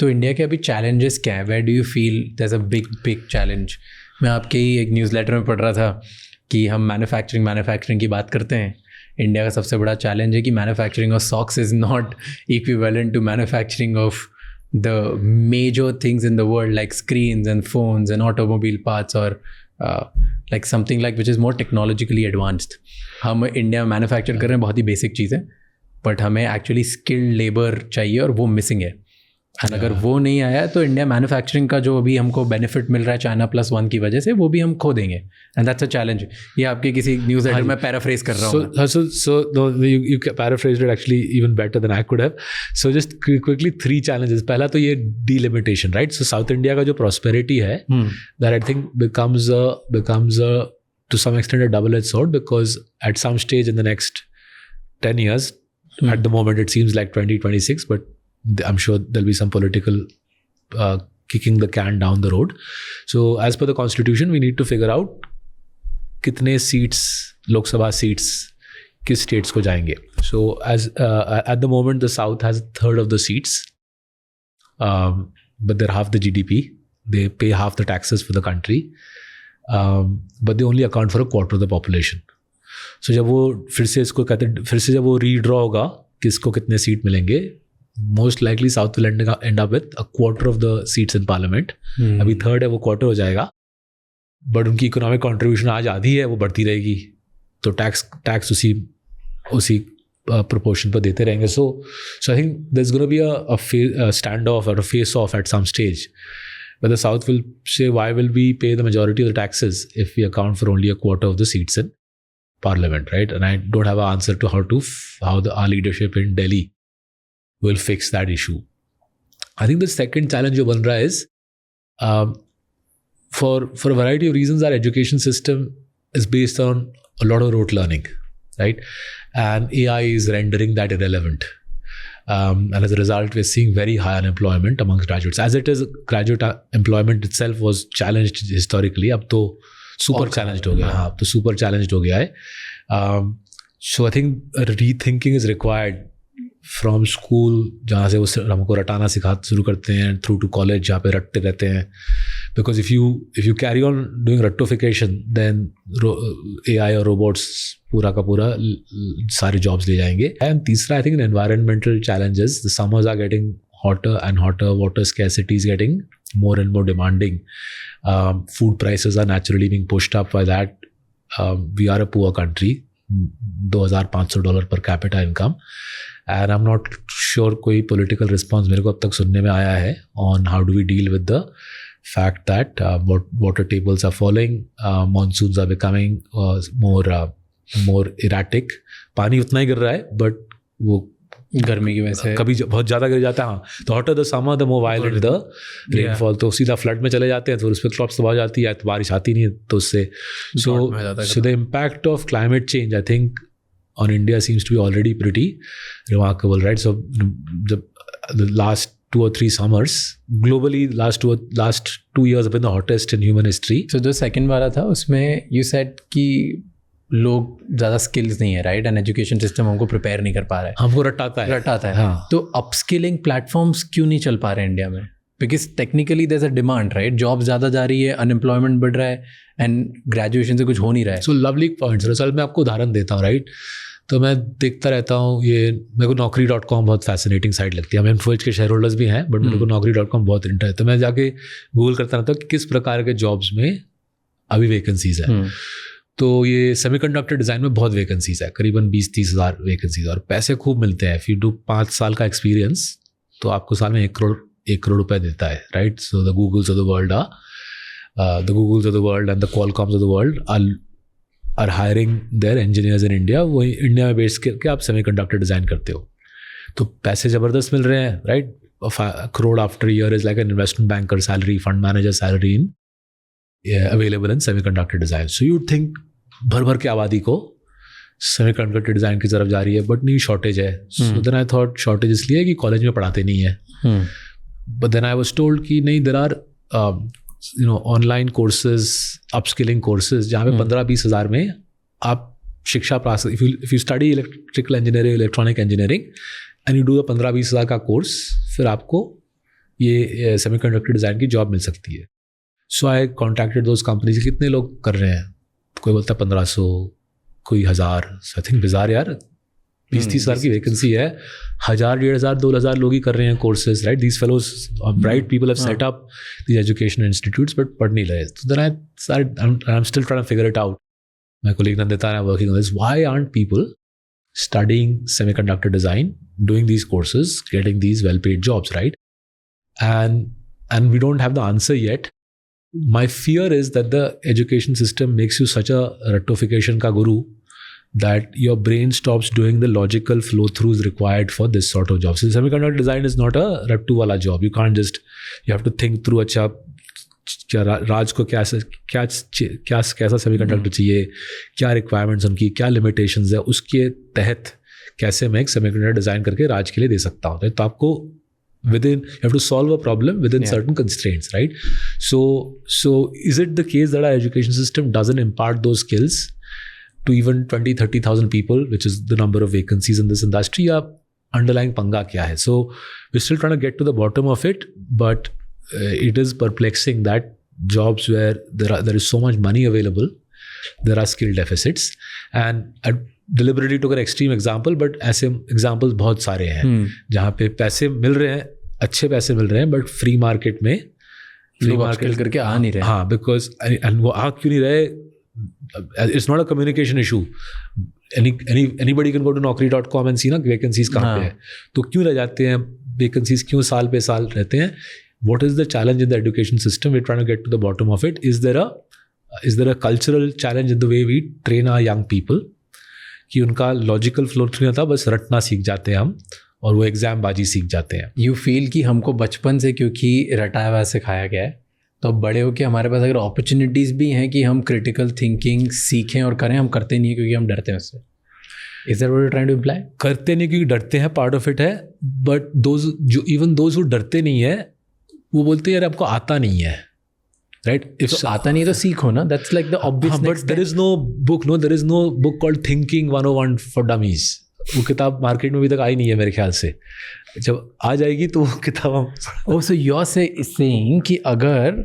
तो इंडिया के अभी चैलेंजेस क्या है? Where do you feel there is a big challenge? मैं आपके ही एक न्यूज़लेटर में पढ़ रहा था कि हम मैन्युफैक्चरिंग की बात करते हैं। इंडिया का सबसे बड़ा चैलेंज है कि manufacturing of socks is not equivalent to manufacturing of the major things in the world like screens and phones and automobile parts or like something like which is more technologically advanced. हम India में manufacture कर रहे हैं बहुत ही basic चीज़ें, but हमें actually skilled labour चाहिए और वो मिसिंग है। एंड अगर वो नहीं आया तो इंडिया मैन्युफैक्चरिंग का जो अभी हमको बेनिफिट मिल रहा है चाइना +1 की वजह से, वो भी हम खो देंगे। And that's a challenge. ये आपके किसी न्यूज़ लेटर में पैराफ्रेज कर रहा हूँ। So no, you paraphrased it actually even better than I could have. So just quickly 3 challenges. पहला तो ये delimitation, right? So South India का जो prosperity है, that I think becomes a to some extent a double-edged sword, because at some stage in the next 10 years, at the moment it seems like 2026, but I'm sure there'll be some political kicking the can down the road. So as per the constitution, we need to figure out कितने seats, Lok Sabha seats, किस states को जाएंगे. So as at the moment the South has 1/3 of the seats, but they're half the GDP. They pay half the taxes for the country, but they only account for 1/4 of the population. So जब वो फिर से इसको कहते, फिर से जब वो रीड्रॉ होगा किसको कितने सीट मिलेंगे, most likely South will end up with 1/4 of the seats in parliament. अभी 1/3 है, वो 1/4 हो जाएगा, बट उनकी इकोनॉमिक कंट्रीब्यूशन आज आधी है, वो बढ़ती रहेगी, तो टैक्स उसी proportion पर देते रहेंगे. So I think there's going to be a standoff or a face-off at some stage, but the South will say, why will we pay the majority of the taxes if we account for only 1/4 of the seats in parliament, right? And I don't have an answer to how our leadership in Delhi will fix that issue. I think the second challenge जो बन रहा है is for a variety of reasons, our education system is based on a lot of rote learning, right? And AI is rendering that irrelevant. And as a result, we're seeing very high unemployment amongst graduates. As it is, graduate employment itself was challenged historically. अब तो super challenged हो गया. हाँ, अब तो super challenged हो गया है. So I think a rethinking is required from school, जहाँ से वो हमको रटाना शुरू करते हैं, थ्रू टू कॉलेज जहाँ पे रटते रहते हैं. Because if you carry on doing रट्टोफिकेशन, देन AI और रोबोट्स पूरा का पूरा सारे जॉब्स ले जाएंगे. एंड तीसरा, I think environmental challenges. The summers are getting hotter and hotter, water scarcity is getting more and more demanding. Food prices are naturally being pushed up by that. We are a poor country, $2,500 per capita income. And I'm not sure कोई political response मेरे को अब तक सुनने में आया है on how do we deal with the fact that water tables are falling, monsoons are becoming more erratic. पानी उतना ही गिर रहा है, but वो गर्मी की वजह से कभी बहुत ज़्यादा गिर जाता है. हाँ, तो hotter the summer, the more violent the rainfall. तो सीधा फ्लड में चले जाते हैं, तो उस पर क्रॉप्स तबाह हो जाती है, तो बारिश आती नहीं है तो उससे. So the impact of climate change, I think, on India seems to be already pretty remarkable, right? So the last 2 or 3 summers globally, last 2 years have been the hottest in human history. So जो second वाला था उसमें you said कि लोग ज़्यादा skills नहीं है, right? And education system हमको प्रिपेयर नहीं कर पा रहा है, हमको रटाता है. हाँ. तो अपस्किलिंग प्लेटफॉर्म्स क्यों नहीं चल पा रहे हैं इंडिया में? Because technically there is a demand, right? Job ज़्यादा जा रही है, अनएम्प्लॉयमेंट बढ़ रहा है, एंड ग्रेजुएशन से कुछ हो नहीं रहा है. So lovely points. असल मैं आपको उदाहरण देता हूँ, राइट? तो मैं देखता रहता हूँ, ये मेरे को naukri.com बहुत फैसिनेटिंग साइट लगती है. हम इन्फोएज के शेयर होल्डर्स भी हैं, बट मेरे को naukri.com बहुत इंटरेस्ट है. तो मैं जाके गूगल करता रहता हूँ कि किस प्रकार के जॉब्स में अभी वैकेंसीज है. तो ये सेमीकंडक्टर डिज़ाइन में बहुत वैकेंसीज है, करीबन 20-30 हज़ार वैकेंसीज, और पैसे खूब मिलते हैं. इफ़ यू डू 5 साल का एक्सपीरियंस तो आपको साल में 1 करोड़ रुपए देता है, right? So the Googles of the world and the Qualcomms of the world are hiring their engineers in India. वो इंडिया में बेस करके आप सेमीकंडक्टर डिज़ाइन करते हो, तो पैसे ज़बरदस्त मिल रहे हैं, right? Crore after year is like an investment banker salary, fund manager salary in available in semiconductor design. So you think भर के आबादी को सेमीकंडक्टर डिज़ाइन की तरफ जा रही है, बट नहीं, शॉर्टेज है. So then I thought shortage इसलिए कि कॉलेज में पढ़ाते नहीं है. But then I was told कि नहीं, there are online courses, upskilling courses, जहाँ पे 15-20 हज़ार में आप शिक्षा प्राप्त. If you study electrical engineering, electronic engineering, and you do 15-20 हज़ार का कोर्स, फिर आपको ये सेमीकंडक्टर डिज़ाइन की जॉब मिल सकती है. So I contacted those companies. कितने लोग कर रहे हैं? कोई बोलता 1500, कोई 1000. आई थिंक बिजार यार, 20-30 हज़ार की वैकेंसी है, 1000, 1500, 2000 लोग ही कर रहे हैं courses, right? These fellows bright people have set up these education institutes but पढ़ नहीं रहे. तो then I am still trying to figure it out. My colleague Nandita and I are working on this. Why aren't people studying semiconductor design, doing these courses, getting these well-paid jobs, right? And we don't have the answer yet. My fear is that the education system makes you such a rectification ka guru that your brain stops doing the logical flow-throughs required for this sort of job. So semiconductor design is not a reptu wala job. You can't just, you have to think through, अच्छा क्या राज को कैसा semiconductor चाहिए, क्या requirements उनकी, क्या limitations है, उसके तहत कैसे मैं एक सेमीकंडक्टर डिज़ाइन करके राज के लिए दे सकता हूँ. तो आपको within, you have to solve a problem within certain constraints, right? So is it the case that our education system doesn't impart those skills to even 20,000-30,000 people, which is the number of vacancies in this industry? या underlying पंगा क्या है? So we're still trying to get to the bottom of it, but it is perplexing that jobs where there is so much money available, there are skill deficits. And I deliberately took an extreme example, but ऐसे examples बहुत सारे हैं जहाँ पे पैसे मिल रहे हैं, अच्छे पैसे मिल रहे हैं, बट फ्री मार्केट में फ्री मार्केट करके आ नहीं रहे. हाँ, बिकॉज एंड वो आ क्यों नहीं रहे? It's not a communication issue. Anybody can go to naukri.com and see ना वैकेंसीज कहाँ पे है. तो क्यों रह जाते हैं वैकेंसीज? क्यों साल पे साल रहते हैं? What is the challenge in the education system? We're trying to get to the bottom of it. Is there a cultural challenge in the way we train our young people? कि उनका logical flow through नहीं था, बस रटना सीख जाते हैं हम और वो एग्जाम बाजी सीख जाते हैं. यू फील कि हमको बचपन से क्योंकि रटाया हुआ सिखाया गया है, तो बड़े होकर हमारे पास अगर अपॉर्चुनिटीज़ भी हैं कि हम क्रिटिकल थिंकिंग सीखें और करें, हम करते नहीं है क्योंकि हम डरते हैं उससे. Is that what you're trying to imply? करते नहीं क्योंकि डरते हैं, पार्ट ऑफ इट है. बट दोज हु डरते नहीं है वो बोलते हैं यार आपको आता नहीं है, राइट? इफ आता नहीं है तो सीखो ना. That's like the obvious. But there is no book called thinking 101 for dummies. वो किताब मार्केट में अभी तक आई नहीं है मेरे ख्याल से. जब आ जाएगी तो वो किताब हम सो यू आर सेइंग कि अगर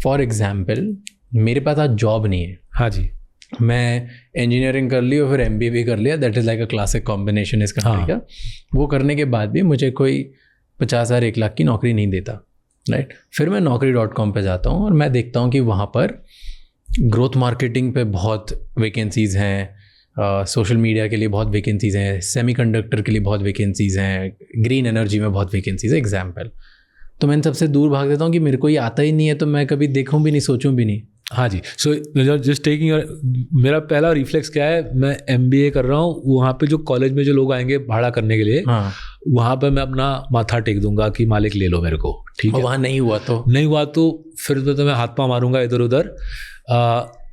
फॉर एग्जाम्पल मेरे पास आज जॉब नहीं है, हाँ जी, मैं इंजीनियरिंग कर ली और फिर MBA भी कर लिया, that is like a classic combination इस कंट्री का. वो करने के बाद भी मुझे कोई 50,000 1 लाख की नौकरी नहीं देता, राइट? फिर मैं naukri.com पे जाता हूँ और मैं देखता हूँ कि वहाँ पर ग्रोथ मार्केटिंग पे बहुत वैकेंसीज़ हैं, सोशल मीडिया के लिए बहुत वैकेंसीज़ हैं, सेमीकंडक्टर के लिए बहुत वैकेंसीज़ हैं, ग्रीन एनर्जी में बहुत वैकेंसीज़ है एग्जाम्पल. तो मैं इन सबसे दूर भाग देता हूँ कि मेरे को ये आता ही नहीं है, तो मैं कभी देखूँ भी नहीं, सोचूँ भी नहीं. हाँ जी. सो जस्ट टेकिंग मेरा पहला रिफ्लेक्स क्या है, मैं MBA कर रहा हूँ, वहाँ पे जो कॉलेज में जो लोग आएंगे भाड़ा करने के लिए, वहाँ पे मैं अपना माथा टेक दूंगा कि मालिक ले लो मेरे को, ठीक है? वहाँ नहीं हुआ तो फिर तो मैं हाथ पाँव मारूंगा इधर उधर.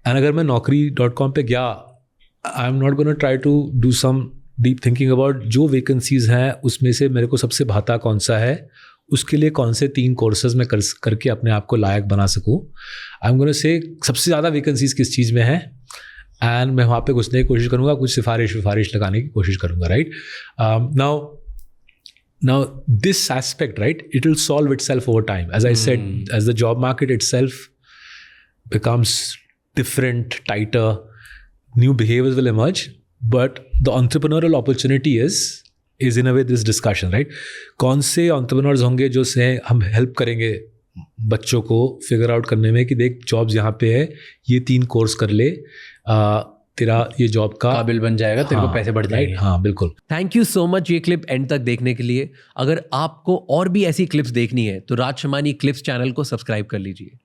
एंड अगर मैं naukri.com पे गया, I am not gonna try to do some deep thinking about जो वैकेंसीज हैं उसमें से मेरे को सबसे भाता कौन सा है, उसके लिए कौन से 3 कोर्सेज मैं करके अपने आप को लायक बना सकूँ. आई एम गोना से सबसे ज़्यादा वैकेंसीज किस चीज़ में है, एंड मैं वहाँ पे घुसने की कोशिश करूँगा, कुछ सिफारिश लगाने की कोशिश करूँगा, right? Now this aspect, right, it will solve itself over time. As I said, as the job market itself becomes different, tighter, new behaviors will emerge, but the entrepreneurial opportunity is in a way this discussion, right? कौन से entrepreneurs होंगे जो से हम help करेंगे बच्चों को figure out करने में कि देख जॉब्स यहाँ पे है, ये 3 कोर्स कर ले, तेरा ये जॉब का काबिल बन जाएगा, तेरे को पैसे बढ़ जाएंगे. हाँ बिल्कुल. थैंक यू सो मच ये क्लिप एंड तक देखने के लिए. अगर आपको और भी ऐसी क्लिप्स देखनी है तो राज शमानी क्लिप्स चैनल को सब्सक्राइब कर लीजिए.